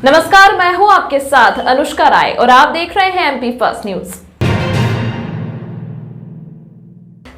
नमस्कार, मैं हूं आपके साथ अनुष्का राय और आप देख रहे हैं एमपी फर्स्ट न्यूज।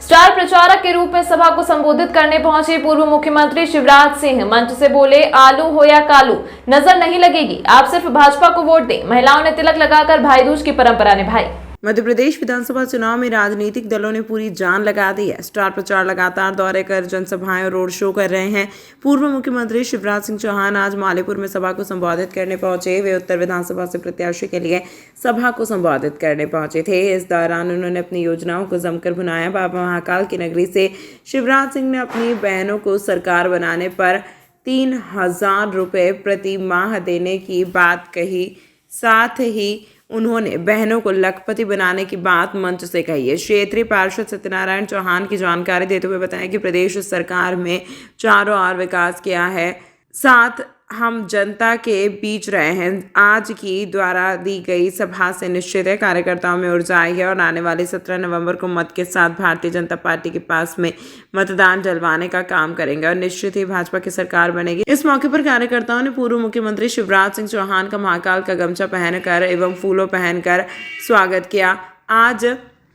स्टार प्रचारक के रूप में सभा को संबोधित करने पहुंचे पूर्व मुख्यमंत्री शिवराज सिंह मंच से बोले, आलू हो या कालू नजर नहीं लगेगी, आप सिर्फ भाजपा को वोट दें। महिलाओं ने तिलक लगाकर भाई दूज की परंपरा निभाई। मध्य प्रदेश विधानसभा चुनाव में राजनीतिक दलों ने पूरी जान लगा दी है। स्टार प्रचार लगातार दौरे कर जनसभाएं और रोड शो कर रहे हैं। पूर्व मुख्यमंत्री शिवराज सिंह चौहान आज मालेपुर में सभा को संबोधित करने पहुंचे। वे उत्तर विधानसभा से प्रत्याशी के लिए सभा को संबोधित करने पहुंचे थे। इस दौरान उन्होंने अपनी योजनाओं को जमकर भुनाया। बाबा महाकाल की नगरी से शिवराज सिंह ने अपनी बहनों को सरकार बनाने पर 3,000 रुपये प्रति माह देने की बात कही। साथ ही उन्होंने बहनों को लखपति बनाने की बात मंच से कही है। क्षेत्रीय पार्षद सत्यनारायण चौहान की जानकारी देते हुए बताया कि प्रदेश सरकार में चारों ओर विकास किया है, साथ हम जनता के बीच रहे हैं। आज की द्वारा दी गई सभा से निश्चित है कार्यकर्ताओं में ऊर्जा आई है और आने वाले 17 नवंबर को मत के साथ भारतीय जनता पार्टी के पास में मतदान डलवाने का काम करेंगे और निश्चित ही भाजपा की सरकार बनेगी। इस मौके पर कार्यकर्ताओं ने पूर्व मुख्यमंत्री शिवराज सिंह चौहान का महाकाल का गमछा पहनकर एवं फूलों पहनकर स्वागत किया। आज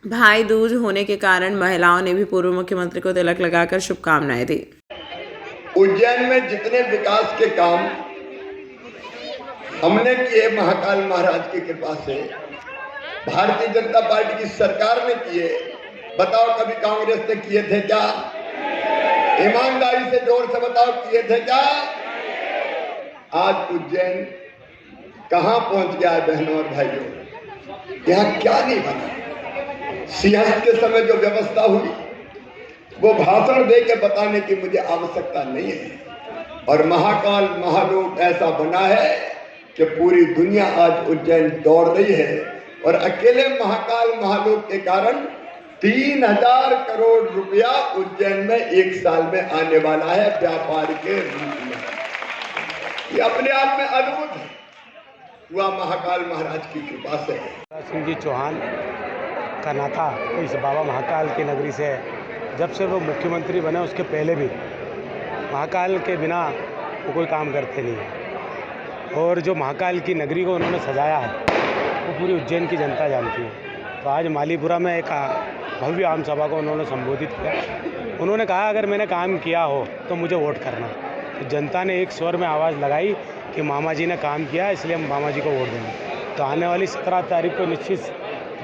भाई दूज होने के कारण महिलाओं ने भी पूर्व मुख्यमंत्री को तिलक लगाकर शुभकामनाएं दी। उज्जैन में जितने विकास के काम हमने किए महाकाल महाराज की कृपा से, भारतीय जनता पार्टी की सरकार ने किए, बताओ कभी कांग्रेस ने किए थे क्या? ईमानदारी से जोर से बताओ, किए थे क्या? आज उज्जैन कहां पहुंच गया है बहनों और भाइयों? यहां क्या नहीं बना। सियासत के समय जो व्यवस्था हुई वो भाषण दे के बताने की मुझे आवश्यकता नहीं है। और महाकाल महालोक ऐसा बना है कि पूरी दुनिया आज उज्जैन दौड़ रही है और अकेले महाकाल महालोक के कारण 3,000 करोड़ रुपया उज्जैन में एक साल में आने वाला है व्यापार के रूप में। ये अपने आप में अद्भुत है, हुआ महाकाल महाराज की कृपा से। सिंह जी चौहान का नाता इस बाबा महाकाल की नगरी से जब से वो मुख्यमंत्री बने उसके पहले भी महाकाल के बिना वो कोई काम करते नहीं है। और जो महाकाल की नगरी को उन्होंने सजाया है वो पूरी उज्जैन की जनता जानती है। तो आज मालीपुरा में एक भव्य आम सभा को उन्होंने संबोधित किया। उन्होंने कहा, अगर मैंने काम किया हो तो मुझे वोट करना। तो जनता ने एक स्वर में आवाज़ लगाई कि मामा जी ने काम किया, इसलिए हम मामा जी को वोट देंगे। तो आने वाली 17 तारीख को निश्चित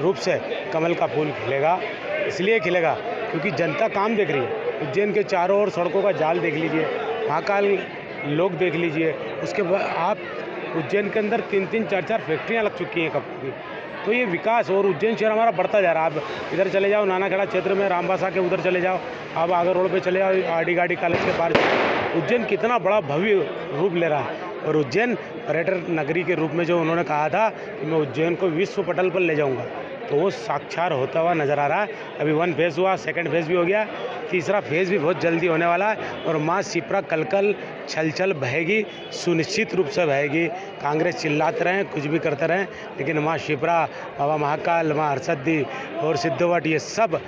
रूप से कमल का फूल खिलेगा। इसलिए खिलेगा क्योंकि जनता काम देख रही है। उज्जैन के चारों ओर सड़कों का जाल देख लीजिए, महाकाल लोग देख लीजिए। उसके बाद आप उज्जैन के अंदर 3-3, 4-4 फैक्ट्रियाँ लग चुकी हैं कब की। तो ये विकास और उज्जैन शहर हमारा बढ़ता जा रहा है। आप इधर चले जाओ नानाखेड़ा क्षेत्र में, रामबासा के उधर चले जाओ, आप आगे रोड पे चले जाओ, आरडी गाड़ी कॉलेज के पास। उज्जैन कितना बड़ा भव्य रूप ले रहा है। और उज्जैन पर्यटन नगरी के रूप में जो उन्होंने कहा था कि मैं उज्जैन को विश्व पटल पर ले जाऊँगा, तो वो साक्षात होता हुआ नज़र आ रहा है। अभी 1 फेज़ हुआ, 2nd फेज़ भी हो गया, 3रा फेज़ भी बहुत जल्दी होने वाला है। और माँ शिप्रा कलकल छलछल बहेगी, सुनिश्चित रूप से बहेगी। कांग्रेस चिल्लाते रहें, कुछ भी करते रहें, लेकिन माँ शिप्रा, बाबा महाकाल, माँ हरसद्दी और सिद्धवट, ये सब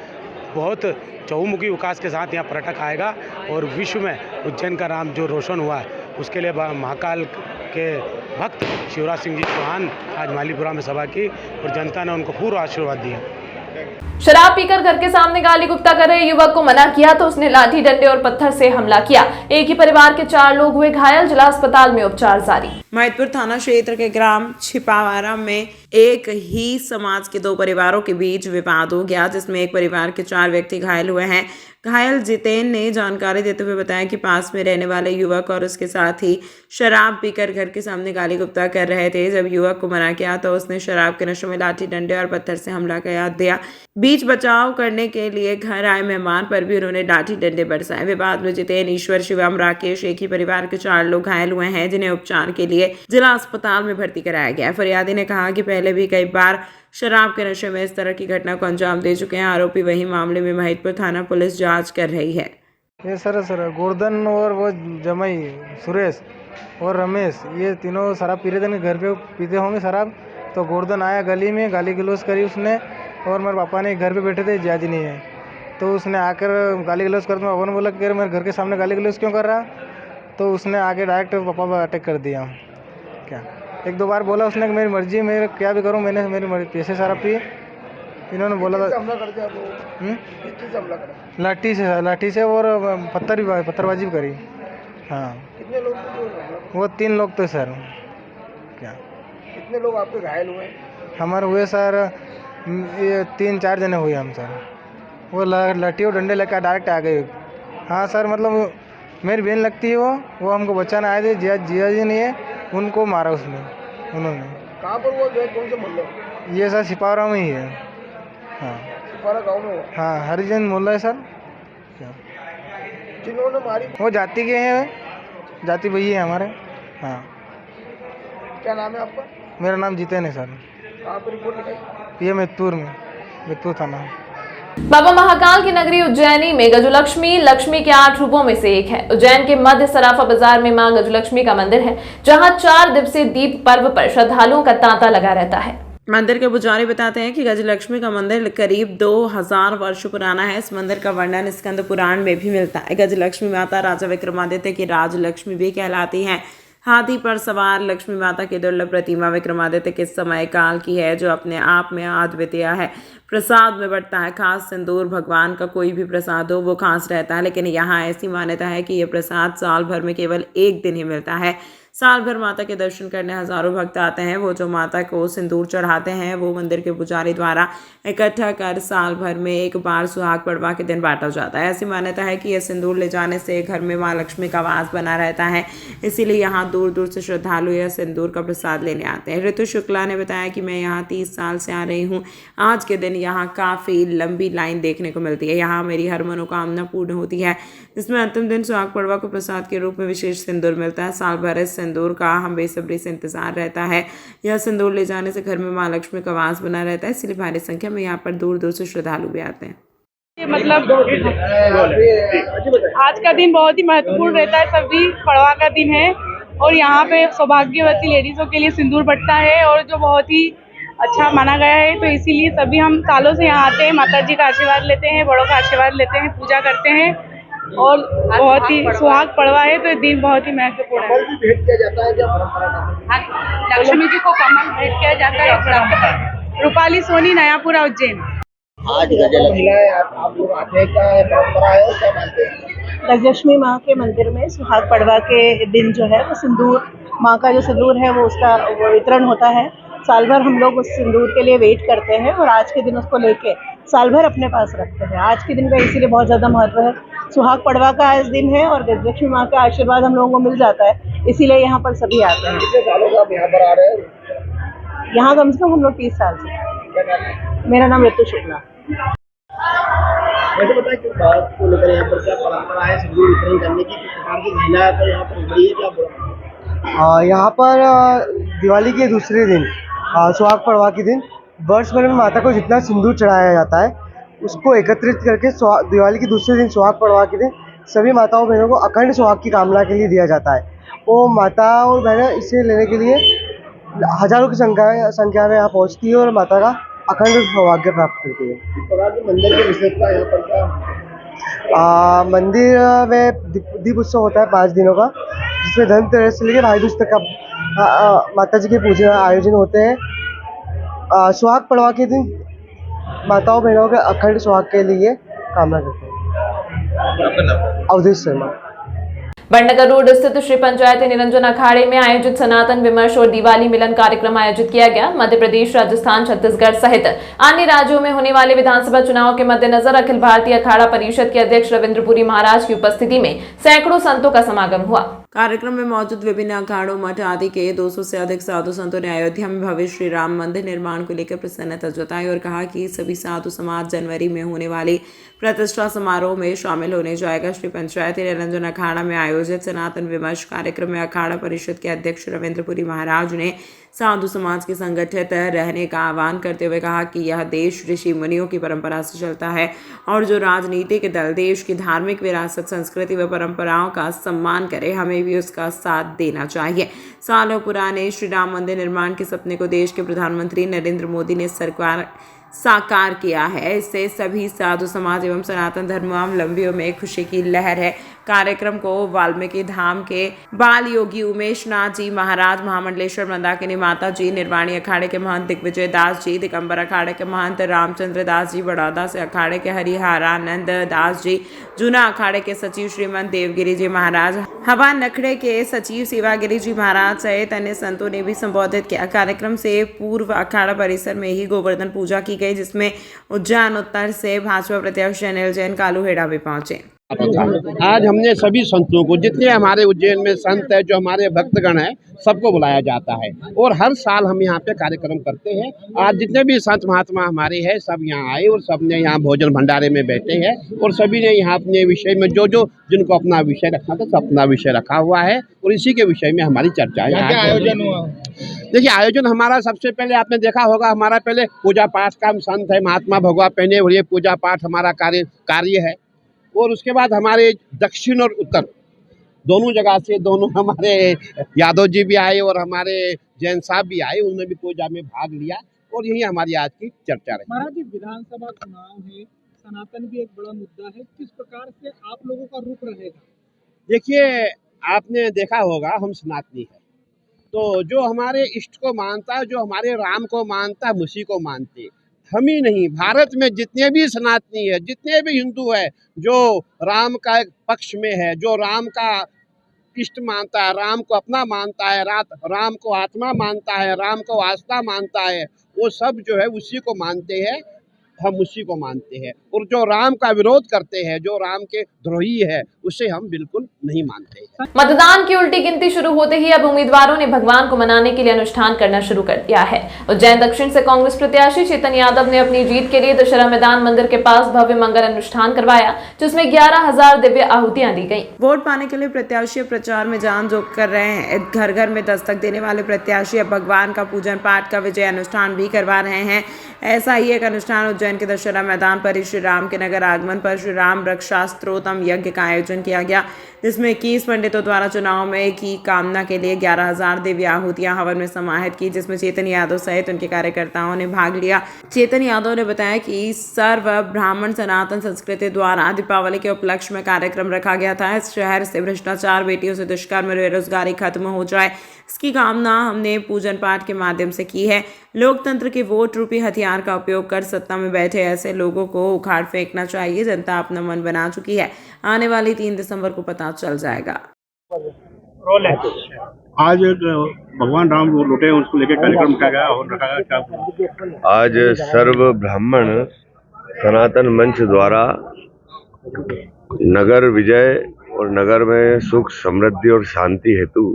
बहुत चहुमुखी विकास के साथ यहाँ पर्यटक आएगा। और विश्व में उज्जैन का नाम जो रोशन हुआ है उसके लिए महाकाल के भक्त शिवराज सिंह जी चौहान आज मालीपुरा में सभा की और जनता ने उनको पूरा आशीर्वाद दिया। शराब पीकर घर के सामने गाली गुप्ता कर रहे युवक को मना किया तो उसने लाठी डंडे और पत्थर से हमला किया। एक ही परिवार के 4 लोग हुए घायल, जिला अस्पताल में उपचार जारी। महिदपुर थाना क्षेत्र के ग्राम छिपावारा में एक ही समाज के 2 परिवारों के बीच विवाद हो गया, जिसमें एक परिवार के 4 व्यक्ति घायल हुए हैं। घायल जितेन ने जानकारी देते हुए बताया कि पास में रहने वाले युवक और उसके साथ ही शराब पीकर घर के सामने गाली गुप्ता कर रहे थे। जब युवक को मना किया तो उसने शराब के नशे में लाठी डंडे और पत्थर से हमला कर दिया। बीच बचाव करने के लिए घर आए मेहमान पर भी उन्होंने लाठी डंडे बरसाए। विवाद में जितेन, ईश्वर, शिवम, राकेश, एक ही परिवार के 4 लोग घायल हुए हैं, जिन्हें उपचार के लिए जिला अस्पताल में भर्ती कराया गया। फरियादी ने कहा कि पहले भी कई बार शराब के नशे में इस तरह की घटना को अंजाम दे चुके हैं। आरोपी वही मामले में महिदपुर थाना पुलिस जांच कर रही है। ये सर गोवर्धन और वो जमाई सुरेश और रमेश, ये तीनों शराब पी रहे थे, घर पे पीते होंगे शराब। तो गोवर्धन आया गली में, गाली गलौज करी उसने और मेरे पापा ने घर पे बैठे थे, जाजी नहीं है, तो उसने आकर गाली गलौज कर पापा ने बोला कि मेरे घर के सामने गाली गलौज क्यों कर रहा। तो उसने आके डायरेक्ट पापा पर अटैक कर दिया। क्या एक दो बार बोला उसने कि मेरी मर्जी, मैं क्या भी करूँ, मैंने मेरी मर्जी, पैसे सारा पिए। इन्होंने बोला था लाठी से और पत्थरबाजी भी करी। हाँ, कितने लोग थे? वो 3 लोग थे सर। क्या कितने लोग आपके घायल हुए? हमारे हुए सर ये 3-4 जने हुए हम सर। वो लाठी और डंडे लेकर डायरेक्ट आ गए। हाँ सर, मतलब मेरी बहन लगती है, वो हमको बचाने आए थे। जिया जी नहीं है, उनको मारा उन्होंने। कहाँ पर वो जो कौन से मोहल्ले? ये सर सिपारा में ही है। हाँ, सिपारा गाँव में हुआ? हाँ, हरिजन मोहल्ला है सर। क्या जिन्होंने मारी वो जाति के हैं, जाति भई है हमारे। हाँ, क्या नाम है आपका? मेरा नाम जितेन है सर। कहाँ पर रिपोर्ट लिखाई? ये मित्तूर थाना। बाबा महाकाल की नगरी उज्जैनी में गजलक्ष्मी लक्ष्मी के 8 रूपों में से एक है। उज्जैन के मध्य सराफा बाजार में मां गजलक्ष्मी का मंदिर है, जहां 4 दिवसीय दीप पर्व पर श्रद्धालुओं का तांता लगा रहता है। मंदिर के पुजारी बताते हैं कि गजलक्ष्मी का मंदिर करीब 2000 वर्ष पुराना है। इस मंदिर का वर्णन स्कंद पुराण में भी मिलता है। गजलक्ष्मी माता राजा विक्रमादित्य की राजलक्ष्मी भी कहलाती हैं। हाथी पर सवार लक्ष्मी माता की दुर्लभ प्रतिमा विक्रमादित्य के समय काल की है, जो अपने आप में अद्वितीय है। प्रसाद में बढ़ता है खास सिंदूर। भगवान का कोई भी प्रसाद हो वो खास रहता है, लेकिन यहाँ ऐसी मान्यता है कि यह प्रसाद साल भर में केवल एक दिन ही मिलता है। साल भर माता के दर्शन करने हजारों भक्त आते हैं। वो जो माता को सिंदूर चढ़ाते हैं वो मंदिर के पुजारी द्वारा इकट्ठा कर साल भर में एक बार सुहाग पड़वा के दिन बांटा जाता है। ऐसी मान्यता है कि यह सिंदूर ले जाने से घर में माँ लक्ष्मी का वास बना रहता है, इसीलिए यहाँ दूर दूर से श्रद्धालु यह सिंदूर का प्रसाद लेने आते हैं। ऋतु शुक्ला ने बताया कि मैं यहाँ 30 साल से आ रही हूँ। आज के दिन यहाँ काफ़ी लंबी लाइन देखने को मिलती है। यहाँ मेरी हर मनोकामना पूर्ण होती है, जिसमें अंतिम दिन सुहाग पड़वा को प्रसाद के रूप में विशेष सिंदूर मिलता है। साल भर इस सिंदूर का हम बेसब्री से इंतजार रहता है। यह सिंदूर ले जाने से घर में माँ लक्ष्मी का वास बना रहता है, इसलिए भारी संख्या में यहाँ पर दूर दूर से श्रद्धालु भी आते हैं। मतलब आज का दिन बहुत ही महत्वपूर्ण रहता है। सभी पड़वा का दिन है और यहाँ पे सौभाग्यवती लेडीजों के लिए सिंदूर बटता है और जो बहुत ही अच्छा माना गया है, तो इसीलिए सभी हम सालों से यहाँ आते हैं, माता जी का आशीर्वाद लेते हैं, बड़ों का आशीर्वाद लेते हैं, पूजा करते हैं और बहुत ही सुहाग पड़वा है, तो ये दिन बहुत ही महत्वपूर्ण है। कमल भी भेंट किया जाता है क्या परंपरा? लक्ष्मी जी को कमल भेंट किया जाता है। रूपाली सोनी, नयापुरा, उज्जैन। आज महिलाएं आप लोग आते हैं, क्या परंपरा है और क्या मानते हैं? गजलक्ष्मी माँ के मंदिर में सुहाग पड़वा के दिन जो है वो सिंदूर, माँ का जो सिंदूर है वो उसका वितरण होता है। साल भर हम लोग उस सिंदूर के लिए वेट करते हैं और आज के दिन उसको लेके साल भर अपने पास रखते हैं। आज के दिन का इसीलिए बहुत ज़्यादा महत्व है। सुहाग पड़वा का आज दिन है और गजलक्ष्मी माँ का आशीर्वाद हम लोगों को मिल जाता है, इसीलिए यहाँ पर सभी आते हैं। कितने सालों से आप यहाँ पर आ रहे हैं? यहाँ कम से कम हम लोग 30 साल से। मेरा नाम ऋतु शुक्ला। वैसे बताएं कि बात को लेकर यहाँ पर क्या परंपरा है सिंदूर वितरण करने की? किस प्रकार की महिलाएं तो यहाँ पर उभरी है, क्या बोला? यहाँ पर दिवाली के दूसरे दिन सुहाग पड़वा के दिन वर्ष भर में माता को जितना सिंदूर चढ़ाया जाता है उसको एकत्रित करके दिवाली के दूसरे दिन सुहाग पड़वा के दिन सभी माताओं बहनों को अखंड सुहाग की कामना के लिए दिया जाता है। वो माता और बहनें इसे लेने के लिए हजारों की संख्या में यहाँ पहुँचती है और माता का अखंड सौभाग्य प्राप्त करती है। इस प्रकार की मंदिर की विशेषता यहाँ पर क्या? मंदिर में दीप उत्सव होता है 5 दिनों का, जिसमें धनतेरस से लेकर भाई दूज तक का माता जी के पूजा आयोजन होते हैं। सुहाग पड़वा के दिन माताओं बहनों के अखंड सुहाग के लिए कामना करते हैं। अवधेश शर्मा। बड़नगर रोड स्थित श्री पंचायत निरंजन अखाड़े में आयोजित सनातन विमर्श और दिवाली मिलन कार्यक्रम आयोजित किया गया। मध्य प्रदेश, राजस्थान, छत्तीसगढ़ सहित अन्य राज्यों में होने वाले विधानसभा चुनाव के मद्देनजर अखिल भारतीय अखाड़ा परिषद के अध्यक्ष रविंद्रपुरी महाराज की उपस्थिति में सैकड़ों संतों का समागम हुआ। कार्यक्रम में मौजूद विभिन्न अखाड़ों, मठ आदि के 200 से अधिक साधु संतों ने अयोध्या में भव्य श्री राम मंदिर निर्माण को लेकर प्रसन्नता जताई और कहा कि सभी साधु समाज जनवरी में होने वाली प्रतिष्ठा समारोह में शामिल होने जाएगा। श्री पंचायत निरंजन अखाड़ा में आयोजित सनातन विमर्श कार्यक्रम में अखाड़ा परिषद के अध्यक्ष रविंद्रपुरी महाराज ने साधु समाज के संगठित रहने का आह्वान करते हुए कहा कि यह देश ऋषि मुनियों की परंपरा से चलता है और जो राजनीतिक दल देश की धार्मिक विरासत, संस्कृति व परंपराओं का सम्मान करे, हमें भी उसका साथ देना चाहिए। सालों पुराने श्री राम मंदिर निर्माण के सपने को देश के प्रधानमंत्री नरेंद्र मोदी ने साकार किया है। इससे सभी साधु समाज एवं सनातन धर्मावलंबियों में खुशी की लहर है। कार्यक्रम को वाल्मीकि धाम के बाल योगी उमेश नाथ जी महाराज, महामंडलेश्वर मंदाकिनी माता जी, निर्वाणी अखाड़े के महंत दिग्विजय दास जी, दिगंबर अखाड़े के महंत रामचंद्र दास जी, बड़ौदा से अखाड़े के हरिहरानंद दास जी, जूना अखाड़े के सचिव श्रीमंत देवगिरी जी महाराज, हवा नखड़े के सचिव सेवागिरी जी महाराज सहित अन्य संतों ने भी संबोधित किया। कार्यक्रम से पूर्व अखाड़ा परिसर में ही गोवर्धन पूजा की गई, जिसमें उज्जैन उत्तर से भाजपा प्रत्याशी अनिल जैन कालू हेड़ा भी पहुंचे। आज हमने सभी संतों को, जितने हमारे उज्जैन में संत है, जो हमारे भक्तगण हैं, सबको बुलाया जाता है और हर साल हम यहाँ पे कार्यक्रम करते हैं। आज जितने भी संत महात्मा हमारे हैं सब यहाँ आए और सबने यहाँ भोजन भंडारे में बैठे हैं और सभी ने यहाँ अपने विषय में जो जिनको अपना विषय रखा था सब अपना विषय रखा हुआ है और इसी के विषय में हमारी चर्चा है। क्या आयोजन हुआ? देखिए, आयोजन हमारा सबसे पहले आपने देखा होगा, हमारा पहले पूजा पाठ का संत है महात्मा भगवा पहने और ये पूजा पाठ हमारा कार्य है और उसके बाद हमारे दक्षिण और उत्तर दोनों जगह से दोनों हमारे यादव जी भी आए और हमारे जैन साहब भी आए, उन्होंने भी पूजा में भाग लिया और यही हमारी आज की चर्चा रही। महाराज जी, विधानसभा चुनाव है, सनातन भी एक बड़ा मुद्दा है, किस प्रकार से आप लोगों का रुख रहेगा? देखिए, आपने देखा होगा हम सनातनी है, तो जो हमारे इष्ट को मानता है, जो हमारे राम को मानता है, उसी को मानते हैं। हम ही नहीं, भारत में जितने भी सनातनी है, जितने भी हिंदू है, जो राम का पक्ष में है, जो राम का इष्ट मानता है, राम को अपना मानता है, राम को आत्मा मानता है, राम को आस्था मानता है, वो सब जो है उसी को मानते हैं, हम उसी को मानते हैं। और जो राम का विरोध करते हैं, जो राम के द्रोही है, उसे हम बिल्कुल नहीं मानते हैं। मतदान की उल्टी गिनती शुरू होते ही अब उम्मीदवारों ने भगवान को मनाने के लिए अनुष्ठान करना शुरू कर दिया है। उज्जैन दक्षिण से कांग्रेस प्रत्याशी चेतन यादव ने अपनी जीत के लिए दशहरा मैदान मंदिर के पास भव्य मंगल अनुष्ठान करवाया, जिसमें 11,000 दिव्य आहुतियां दी गयी। वोट पाने के लिए प्रत्याशी प्रचार में जान झोंक कर रहे हैं। घर घर में दस्तक देने वाले प्रत्याशी अब भगवान का पूजन पाठ का विजय अनुष्ठान भी करवा रहे हैं। ऐसा ही एक अनुष्ठान उज्जैन के दशहरा मैदान पर श्री राम के नगर आगमन पर श्री राम रक्षा स्तोत्रम यज्ञ का आयोजन किया गया, जिसमें 21 पंडितों द्वारा चुनाव में की कामना के लिए 11,000 दिव्य आहुतियां हवन में समाहित की, जिसमें चेतन यादव सहित उनके कार्यकर्ताओं ने भाग लिया। चेतन यादव ने बताया कि सर्व ब्राह्मण सनातन संस्कृति द्वारा दीपावली के उपलक्ष्य में कार्यक्रम रखा गया था। इस शहर से भ्रष्टाचार, बेटियों से दुष्कर्म, बेरोजगारी खत्म हो जाए, इसकी कामना हमने पूजन पाठ के माध्यम से की है। लोकतंत्र के वोट रूपी हथियार का उपयोग कर सत्ता में बैठे ऐसे लोगों को उखाड़ फेंकना चाहिए। जनता अपना मन बना चुकी है, आने वाली 3 दिसंबर को पता चल जाएगा। आज भगवान राम लौटे, उसको लेकर कार्यक्रम किया गया और रखा गया। आज सर्व ब्राह्मण सनातन मंच द्वारा नगर विजय और नगर में सुख समृद्धि और शांति हेतु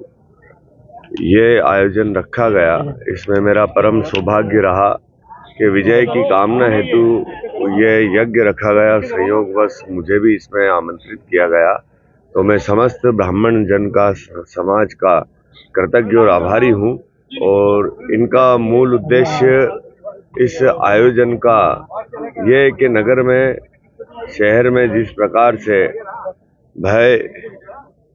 ये आयोजन रखा गया। इसमें मेरा परम सौभाग्य रहा कि विजय की कामना हेतु ये यज्ञ रखा गया। संयोगवश मुझे भी इसमें आमंत्रित किया गया, तो मैं समस्त ब्राह्मण जन का, समाज का कृतज्ञ और आभारी हूँ। और इनका मूल उद्देश्य इस आयोजन का ये कि नगर में, शहर में जिस प्रकार से भय,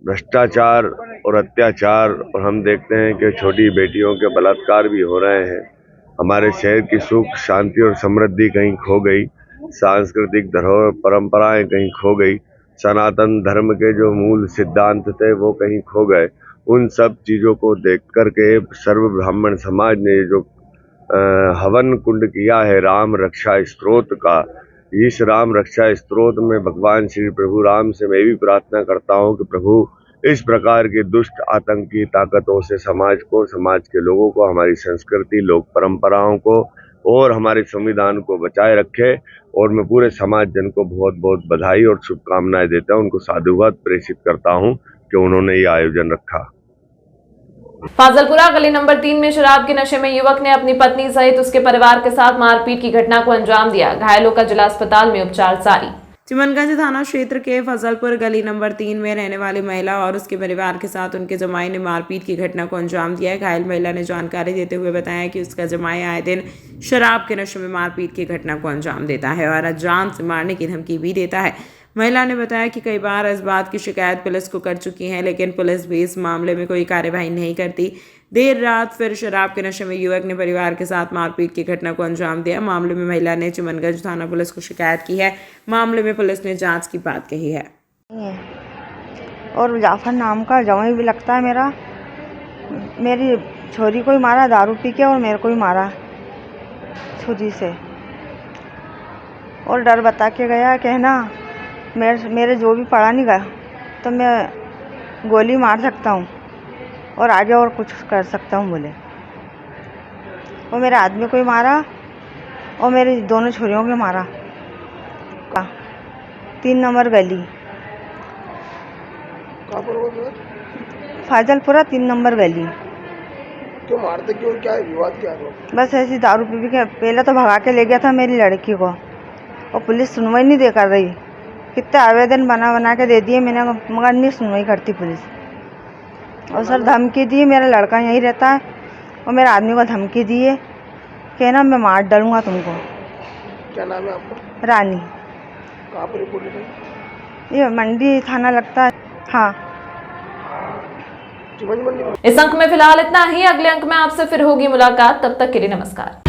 भ्रष्टाचार और अत्याचार, और हम देखते हैं कि छोटी बेटियों के बलात्कार भी हो रहे हैं, हमारे शहर की सुख शांति और समृद्धि कहीं खो गई, सांस्कृतिक धरोहर परंपराएं कहीं खो गई, सनातन धर्म के जो मूल सिद्धांत थे वो कहीं खो गए। उन सब चीज़ों को देख कर के सर्व ब्राह्मण समाज ने जो हवन कुंड किया है राम रक्षा स्तोत्र का, इस राम रक्षा स्तोत्र में भगवान श्री प्रभु राम से मैं भी प्रार्थना करता हूँ कि प्रभु इस प्रकार की दुष्ट आतंकी ताकतों से समाज को, समाज के लोगों को, हमारी संस्कृति, लोक परंपराओं को और हमारे संविधान को बचाए रखे। और मैं पूरे समाज जन को बहुत बहुत बधाई और शुभकामनाएं देता हूँ, उनको साधुवाद प्रेषित करता हूँ कि उन्होंने ये आयोजन रखा। फाजलपुरा गली नंबर 3 में शराब के नशे में युवक ने अपनी पत्नी सहित उसके परिवार के साथ मारपीट की घटना को अंजाम दिया। घायलों का जिला अस्पताल में उपचार जारी। चिमनगंज थाना क्षेत्र के फजलपुर गली नंबर 3 में रहने वाली महिला और उसके परिवार के साथ उनके जमाई ने मारपीट की घटना को अंजाम दिया है। घायल महिला ने जानकारी देते हुए बताया कि उसका जमाई आए दिन शराब के नशे में मारपीट की घटना को अंजाम देता है और जान से मारने की धमकी भी देता है। महिला ने बताया कि कई बार इस बात की शिकायत पुलिस को कर चुकी है, लेकिन पुलिस भी इस मामले में कोई कार्यवाही नहीं करती। देर रात फिर शराब के नशे में युवक ने परिवार के साथ मारपीट की घटना को अंजाम दिया। मामले में महिला ने चिमनगंज थाना पुलिस को शिकायत की है। मामले में पुलिस ने जांच की बात कही है। और जाफर नाम का जवाई भी लगता है मेरा। मेरी छोरी को ही मारा दारू पी के और मेरे को ही मारा छुरी से और डर बता के गया कहना मेरे जो भी पड़ा नहीं गया तो मैं गोली मार सकता हूँ और आगे और कुछ कर सकता हूँ बोले। और मेरे आदमी को ही मारा और मेरी दोनों छोरियों को मारा। 3 नंबर गली फाजलपुरा 3 नंबर गली। क्यों मारते, क्यों, क्या विवाद क्या है? बस ऐसी दारू पी के पहले तो भगा के ले गया था मेरी लड़की को और पुलिस सुनवाई नहीं दे कर रही। कितने आवेदन बना के दे दिए मैंने मगर नहीं सुनवाई करती पुलिस। और सर धमकी दी, मेरा लड़का यहीं रहता है और मेरे आदमी को धमकी दी है कहना मैं मार डालूंगा तुमको। क्या नाम है आपका? रानी। कहाँ पर रिपोर्ट लिखाई? ये मंडी थाना लगता है। हाँ। इस अंक में फिलहाल इतना ही। अगले अंक में आपसे फिर होगी मुलाकात, तब तक के लिए नमस्कार।